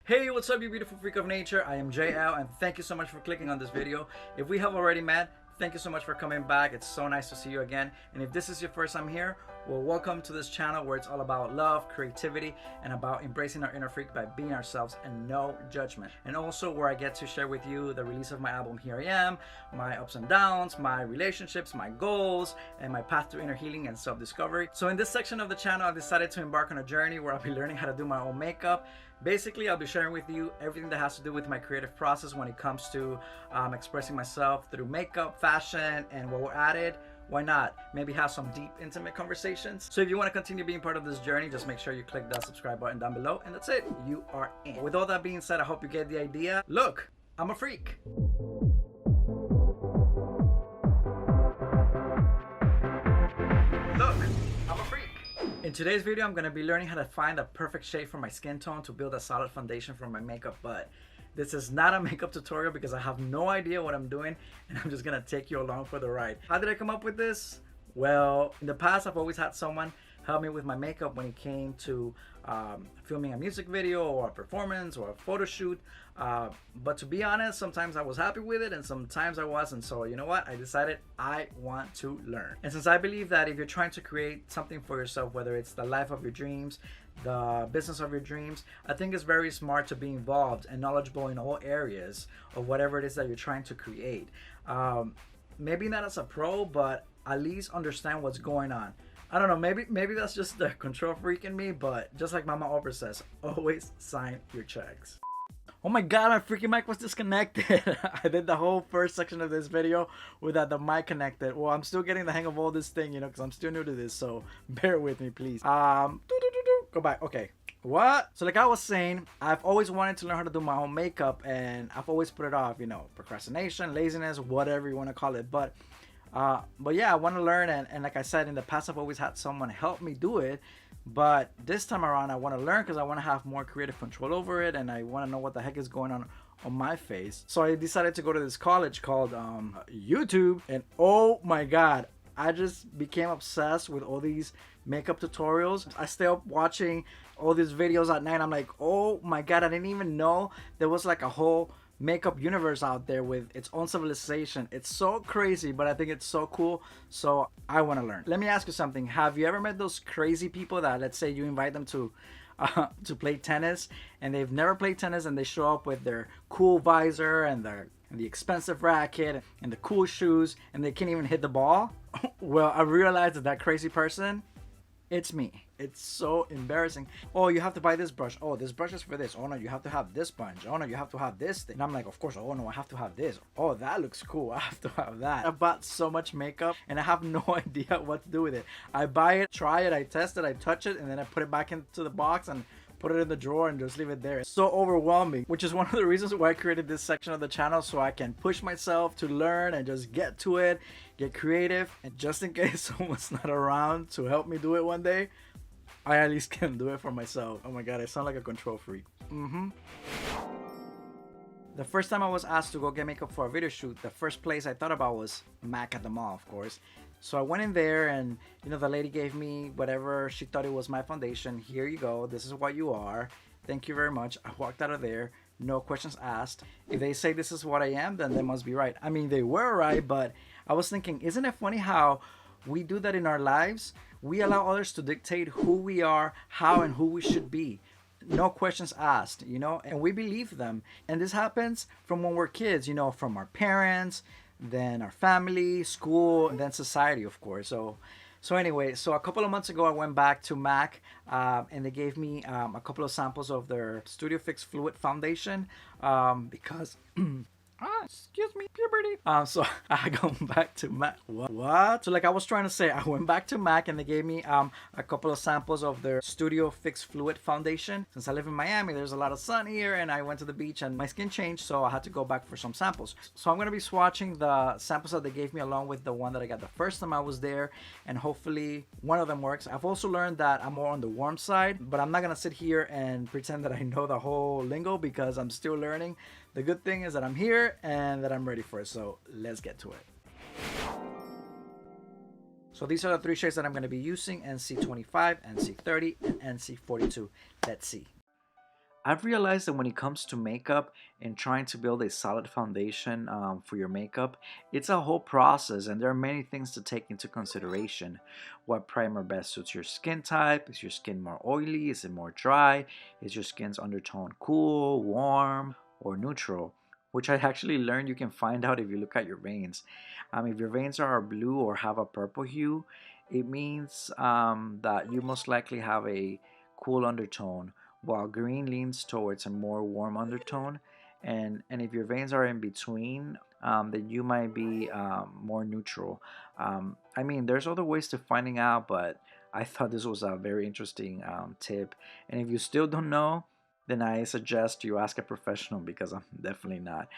Hey, what's up, you beautiful freak of nature? I am JL, and thank you so much for clicking on this video. If we have already met, thank you so much for coming back. It's so nice to see you again. And if this is your first time here, well, welcome to this channel where it's all about love, creativity, and about embracing our inner freak by being ourselves and no judgment. And also where I get to share with you the release of my album, Here I Am, my ups and downs, my relationships, my goals, and my path to inner healing and self-discovery. So in this section of the channel, I decided to embark on a journey where I'll be learning how to do my own makeup. Basically, I'll be sharing with you everything that has to do with my creative process when it comes to expressing myself through makeup, fashion, and while we're at it, why not maybe have some deep, intimate conversations? So if you want to continue being part of this journey, just make sure you click that subscribe button down below, and that's it. You are in. With all that being said, I hope you get the idea. Look, I'm a freak. Look, I'm a freak. In today's video, I'm going to be learning how to find the perfect shade for my skin tone to build a solid foundation for my makeup, but this is not a makeup tutorial because I have no idea what I'm doing, and I'm just going to take you along for the ride. How did I come up with this? Well, in the past, I've always had someone help me with my makeup when it came to filming a music video or a performance or a photo shoot. But to be honest, sometimes I was happy with it and sometimes I wasn't. So you know what? I decided I want to learn. And since I believe that if you're trying to create something for yourself, whether it's the life of your dreams, the business of your dreams, I think it's very smart to be involved and knowledgeable in all areas of whatever it is that you're trying to create. Maybe not as a pro, but at least understand what's going on. I don't know, maybe that's just the control freak in me, but just like Mama Oprah says, always sign your checks. Oh my god, my freaking mic was disconnected. I did the whole first section of this video without the mic connected. Well, I'm still getting the hang of all this thing, you know, because I'm still new to this, so bear with me, please. Go back. Okay. What? So like I was saying, I've always wanted to learn how to do my own makeup, and I've always put it off, you know, procrastination, laziness, whatever you want to call it. But yeah, I want to learn, and like I said, in the past I've always had someone help me do it, but this time around I want to learn because I want to have more creative control over it, and I want to know what the heck is going on my face. So I decided to go to this college called YouTube, and oh my god, I just became obsessed with all these makeup tutorials. I stay up watching all these videos at night. I'm like, oh my god, I didn't even know there was like a whole makeup universe out there with its own civilization. It's so crazy, but I think it's so cool, so I want to learn. Let me ask you something. Have you ever met those crazy people that, let's say you invite them to play tennis, and they've never played tennis, and they show up with their cool visor and the expensive racket and the cool shoes, and they can't even hit the ball? Well, I realized that crazy person, it's me. It's so embarrassing. Oh, you have to buy this brush. Oh, this brush is for this. Oh no, you have to have this sponge. Oh no, you have to have this thing. And I'm like, of course. Oh no, I have to have this. Oh, that looks cool. I have to have that. I bought so much makeup and I have no idea what to do with it. I buy it, try it, I test it, I touch it, and then I put it back into the box and put it in the drawer and just leave it there. It's so overwhelming, which is one of the reasons why I created this section of the channel, so I can push myself to learn and just get to it, get creative, and just in case someone's not around to help me do it one day, I at least can do it for myself. Oh my god, I sound like a control freak. The first time I was asked to go get makeup for a video shoot, the first place I thought about was MAC at the mall, of course. So I went in there, and you know, the lady gave me whatever she thought it was my foundation. Here you go, this is what you are, thank you very much. I walked out of there, no questions asked. If they say this is what I am, then they must be right. I mean, they were right, but I was thinking, isn't it funny how we do that in our lives? We allow others to dictate who we are, how and who we should be. No questions asked, you know, and we believe them. And this happens from when we're kids, you know, from our parents, then our family, school, and then society, of course. So anyway, so a couple of months ago I went back to MAC, and they gave me a couple of samples of their Studio Fix Fluid Foundation, because excuse me, puberty. So I go back to MAC. What? So like I was trying to say, I went back to MAC and they gave me a couple of samples of their Studio Fix Fluid Foundation. Since I live in Miami, there's a lot of sun here, and I went to the beach and my skin changed, so I had to go back for some samples. So I'm gonna be swatching the samples that they gave me along with the one that I got the first time I was there, and hopefully one of them works. I've also learned that I'm more on the warm side, but I'm not gonna sit here and pretend that I know the whole lingo because I'm still learning. The good thing is that I'm here and that I'm ready for it, so let's get to it. So these are the three shades that I'm going to be using: NC25, NC30, and NC42. Let's see. I've realized that when it comes to makeup and trying to build a solid foundation for your makeup, it's a whole process and there are many things to take into consideration. What primer best suits your skin type? Is your skin more oily? Is it more dry? Is your skin's undertone cool, warm, or neutral? Which I actually learned you can find out if you look at your veins. If your veins are blue or have a purple hue, it means that you most likely have a cool undertone, while green leans towards a more warm undertone. And if your veins are in between, then you might be more neutral. There's other ways to finding out, but I thought this was a very interesting tip. And if you still don't know, then I suggest you ask a professional because I'm definitely not.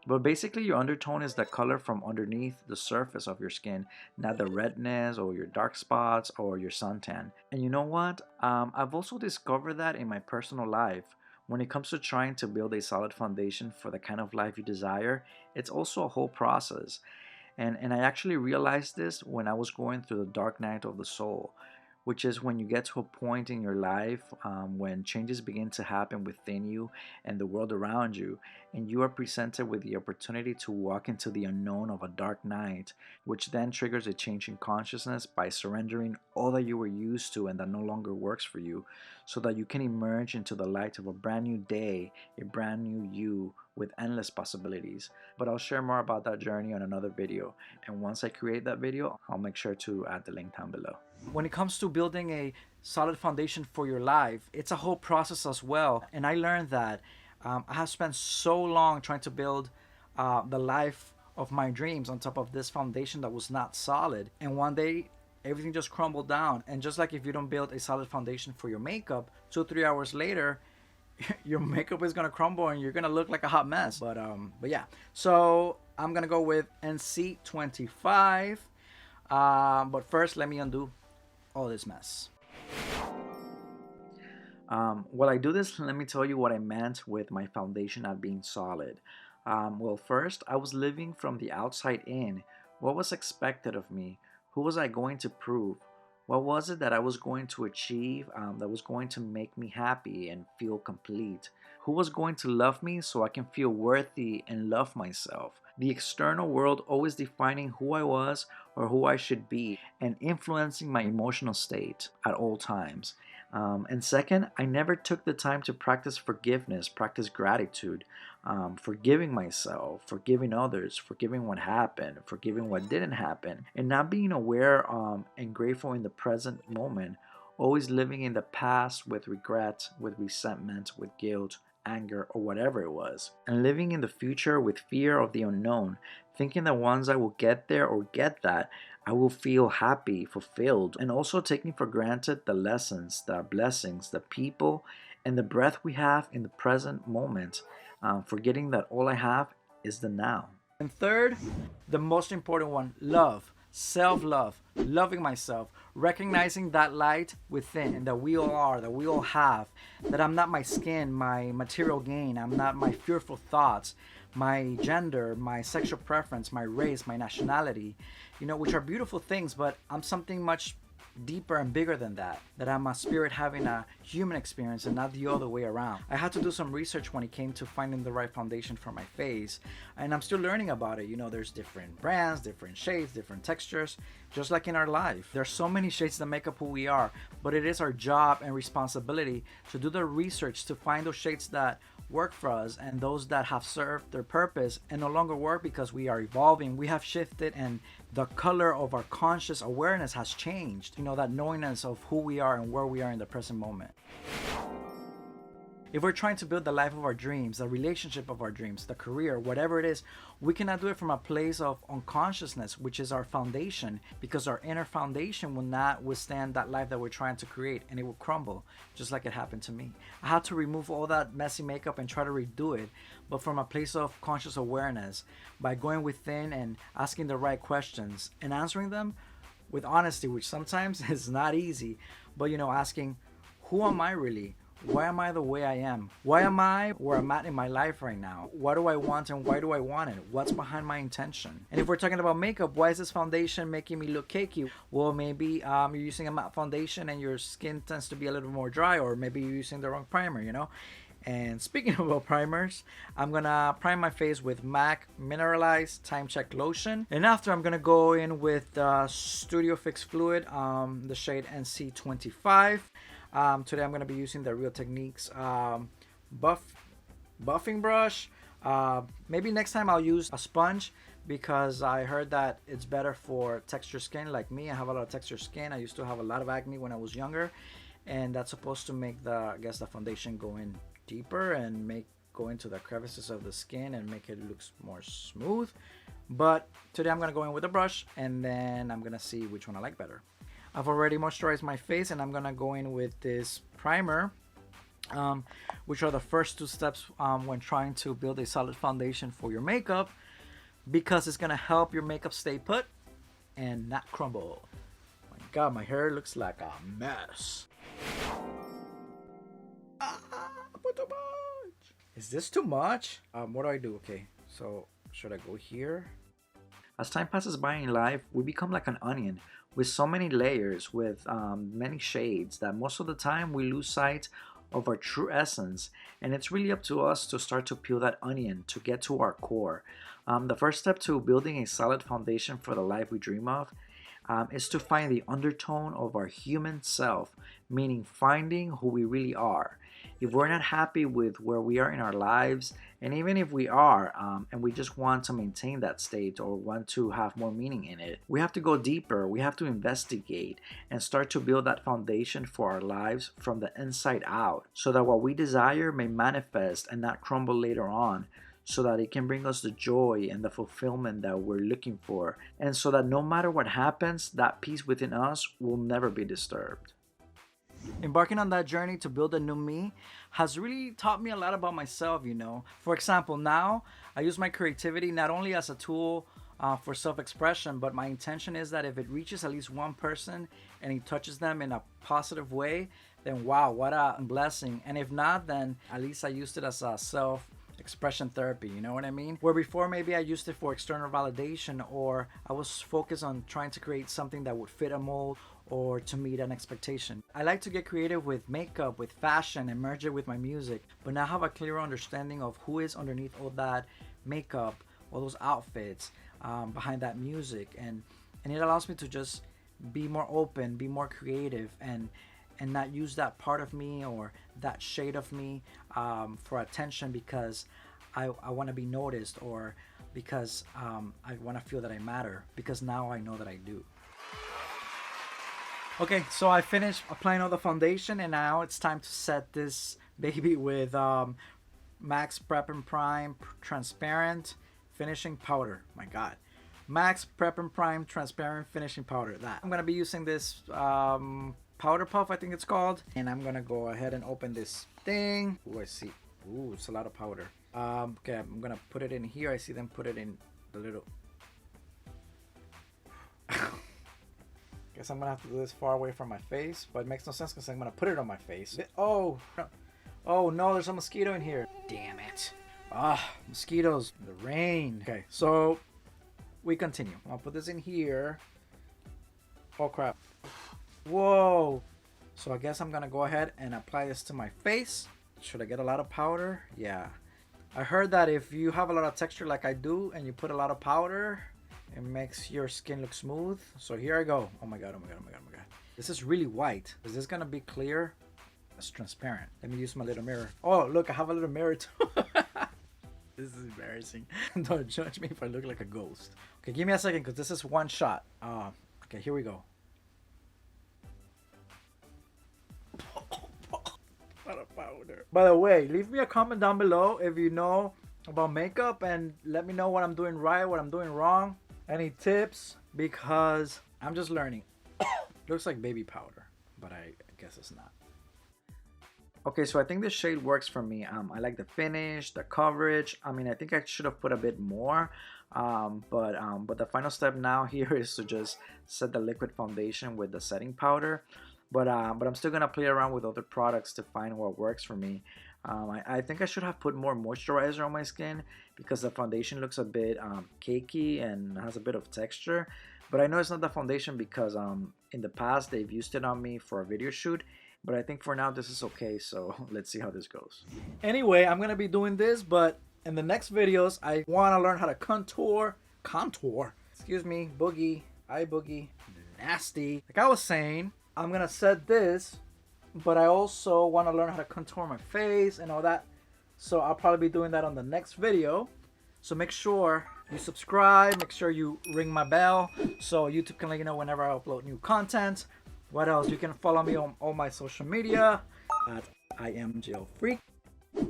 But basically, your undertone is the color from underneath the surface of your skin, not the redness or your dark spots or your suntan. And you know what? I've also discovered that in my personal life. When it comes to trying to build a solid foundation for the kind of life you desire, it's also a whole process. And I actually realized this when I was going through the dark night of the soul, which is when you get to a point in your life when changes begin to happen within you and the world around you, and you are presented with the opportunity to walk into the unknown of a dark night, which then triggers a change in consciousness by surrendering all that you were used to and that no longer works for you, so that you can emerge into the light of a brand new day, a brand new you with endless possibilities. But I'll share more about that journey on another video, and once I create that video, I'll make sure to add the link down below. When it comes to building a solid foundation for your life, it's a whole process as well. And I learned that I have spent so long trying to build the life of my dreams on top of this foundation that was not solid. And one day, everything just crumbled down. And just like if you don't build a solid foundation for your makeup, 2 or 3 hours later, your makeup is gonna crumble and you're gonna look like a hot mess. But yeah. So I'm gonna go with NC25. But first, let me undo all this mess. While I do this, let me tell you what I meant with my foundation not being solid. Well, first, I was living from the outside in. What was expected of me? Who was I going to prove? What was it that I was going to achieve that was going to make me happy and feel complete? Who was going to love me so I can feel worthy and love myself? The external world always defining who I was or who I should be and influencing my emotional state at all times. And second, I never took the time to practice forgiveness, practice gratitude, forgiving myself, forgiving others, forgiving what happened, forgiving what didn't happen, and not being aware and grateful in the present moment, always living in the past with regret, with resentment, with guilt, anger, or whatever it was, and living in the future with fear of the unknown, thinking that once I will get there or get that, I will feel happy, fulfilled, and also taking for granted the lessons, the blessings, the people, and the breath we have in the present moment, forgetting that all I have is the now. And third, the most important one, love. Self-love, loving myself, recognizing that light within that we all are, that we all have, that I'm not my skin, my material gain, I'm not my fearful thoughts, my gender, my sexual preference, my race, my nationality, which are beautiful things, but I'm something much deeper and bigger than that I'm a spirit having a human experience and not the other way around. I had to do some research when it came to finding the right foundation for my face, and I'm still learning about it. There's different brands, different shades, different textures, just like in our life. There's so many shades that make up who we are, but it is our job and responsibility to do the research to find those shades that work for us and those that have served their purpose and no longer work because we are evolving, we have shifted, and the color of our conscious awareness has changed. That knowingness of who we are and where we are in the present moment. If we're trying to build the life of our dreams, the relationship of our dreams, the career, whatever it is, we cannot do it from a place of unconsciousness, which is our foundation, because our inner foundation will not withstand that life that we're trying to create, and it will crumble, just like it happened to me. I had to remove all that messy makeup and try to redo it, but from a place of conscious awareness, by going within and asking the right questions and answering them with honesty, which sometimes is not easy, but asking, who am I really? Why am I the way I am? Why am I where I'm at in my life right now? What do I want and why do I want it? What's behind my intention? And if we're talking about makeup, why is this foundation making me look cakey? Well, maybe you're using a matte foundation and your skin tends to be a little more dry, or maybe you're using the wrong primer, you know? And speaking about primers, I'm gonna prime my face with MAC Mineralized Time Check Lotion. And after, I'm gonna go in with Studio Fix Fluid, the shade NC25. Today I'm gonna be using the Real Techniques buffing brush. Maybe next time I'll use a sponge because I heard that it's better for texture skin like me. I have a lot of texture skin. I used to have a lot of acne when I was younger, and that's supposed to make the the foundation go in deeper and go into the crevices of the skin and make it look more smooth. But today I'm gonna go in with a brush and then I'm gonna see which one I like better. I've already moisturized my face and I'm gonna go in with this primer, which are the first two steps when trying to build a solid foundation for your makeup, because it's gonna help your makeup stay put and not crumble. My God, my hair looks like a mess. Too much. Is this too much? What do I do? Okay, so should I go here? As time passes by in life, we become like an onion with so many layers, with many shades, that most of the time we lose sight of our true essence, and it's really up to us to start to peel that onion to get to our core. The first step to building a solid foundation for the life we dream of is to find the undertone of our human self, meaning finding who we really are. If we're not happy with where we are in our lives, and even if we are, and we just want to maintain that state or want to have more meaning in it, we have to go deeper. We have to investigate and start to build that foundation for our lives from the inside out, so that what we desire may manifest and not crumble later on, so that it can bring us the joy and the fulfillment that we're looking for, and so that no matter what happens, that peace within us will never be disturbed. Embarking on that journey to build a new me has really taught me a lot about myself, you know. For example, now I use my creativity not only as a tool for self-expression, but my intention is that if it reaches at least one person and it touches them in a positive way, then wow, what a blessing. And if not, then at least I used it as a self-expression therapy, you know what I mean? Where before maybe I used it for external validation, or I was focused on trying to create something that would fit a mold or to meet an expectation. I like to get creative with makeup, with fashion, and merge it with my music, but now I have a clear understanding of who is underneath all that makeup, all those outfits, behind that music, and it allows me to just be more open, be more creative, and not use that part of me or that shade of me for attention because I want to be noticed, or because I want to feel that I matter, because now I know that I do. Okay, so I finished applying all the foundation, and now it's time to set this baby with Max Prep and Prime Transparent Finishing Powder. My God. Max Prep and Prime Transparent Finishing Powder. That. I'm going to be using this powder puff, I think it's called. And I'm going to go ahead and open this thing. Ooh, I see. Ooh, it's a lot of powder. Okay, I'm going to put it in here. I see them put it in the little... Guess I'm gonna have to do this far away from my face, but it makes no sense because I'm gonna put it on my face. Oh no, there's a mosquito in here. Damn it. Mosquitoes, the rain. Okay, so we continue. I'll put this in here. Oh crap. Whoa. So I guess I'm gonna go ahead and apply this to my face. Should I get a lot of powder? Yeah. I heard that if you have a lot of texture like I do and you put a lot of powder, it makes your skin look smooth. So here I go. Oh my god, oh my god, oh my god, oh my god. This is really white. Is this gonna be clear? It's transparent. Let me use my little mirror. Oh, look, I have a little mirror too. This is embarrassing. Don't judge me if I look like a ghost. Okay, give me a second because this is one shot. Okay, here we go. What a powder. By the way, leave me a comment down below if you know about makeup and let me know what I'm doing right, what I'm doing wrong. Any tips? Because I'm just learning. Looks like baby powder, but I guess it's not. Okay, so I think this shade works for me. I like the finish, the coverage. I mean, I think I should have put a bit more, but the final step now here is to just set the liquid foundation with the setting powder. but I'm still gonna play around with other products to find what works for me. I think I should have put more moisturizer on my skin because the foundation looks a bit cakey and has a bit of texture. But I know it's not the foundation because in the past they've used it on me for a video shoot. But I think for now this is okay, so let's see how this goes. Anyway, I'm gonna be doing this, but in the next videos I want to learn how to contour, excuse me, boogie, eye boogie, nasty. Like I was saying, I'm gonna set this, but I also want to learn how to contour my face and all that. So I'll probably be doing that on the next video. So make sure you subscribe, make sure you ring my bell so YouTube can let you know whenever I upload new content. What else? You can follow me on all my social media at IamJailFreak.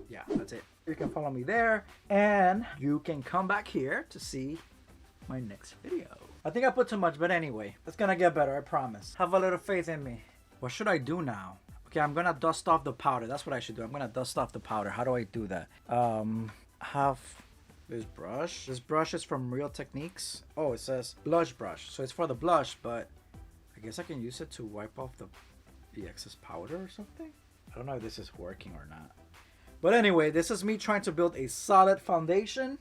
Yeah, that's it. You can follow me there, and you can come back here to see my next video. I think I put too much, but anyway, it's gonna get better, I promise. Have a little faith in me. What should I do now? Okay, I'm gonna dust off the powder. That's what I should do. I'm gonna dust off the powder. How do I do that? Have this brush. This brush is from Real Techniques. Oh, it says blush brush. So it's for the blush, but I guess I can use it to wipe off the excess powder or something. I don't know if this is working or not. But anyway, this is me trying to build a solid foundation.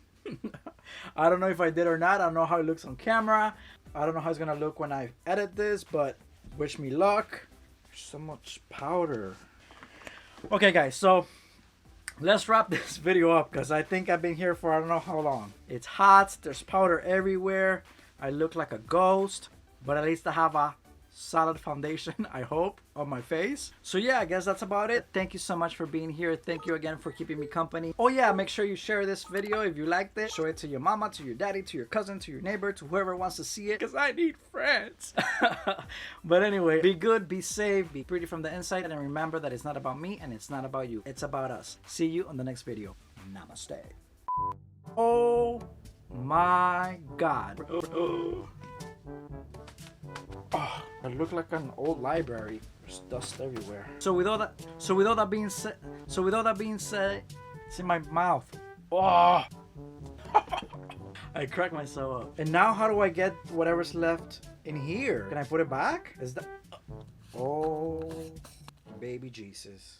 I don't know if I did or not. I don't know how it looks on camera. I don't know how it's gonna look when I edit this, but wish me luck. There's so much powder. Okay guys, so let's wrap this video up because I think I've been here for I don't know how long. It's hot, there's powder everywhere. I look like a ghost, but at least I have a solid foundation, I hope, on my face. So yeah, I guess that's about it. Thank you so much for being here. Thank you again for keeping me company. Oh yeah, make sure you share this video if you liked it. Show it to your mama, to your daddy, to your cousin, to your neighbor, to whoever wants to see it, because I need friends. But anyway, be good, be safe, be pretty from the inside, and remember that it's not about me and it's not about you. It's about us. See you on the next video. Namaste. Oh my God. Oh, I look like an old library. There's dust everywhere. So with all that being said, it's in my mouth. Oh, I cracked myself up. And now how do I get whatever's left in here? Can I put it back? Is that? Oh, baby Jesus.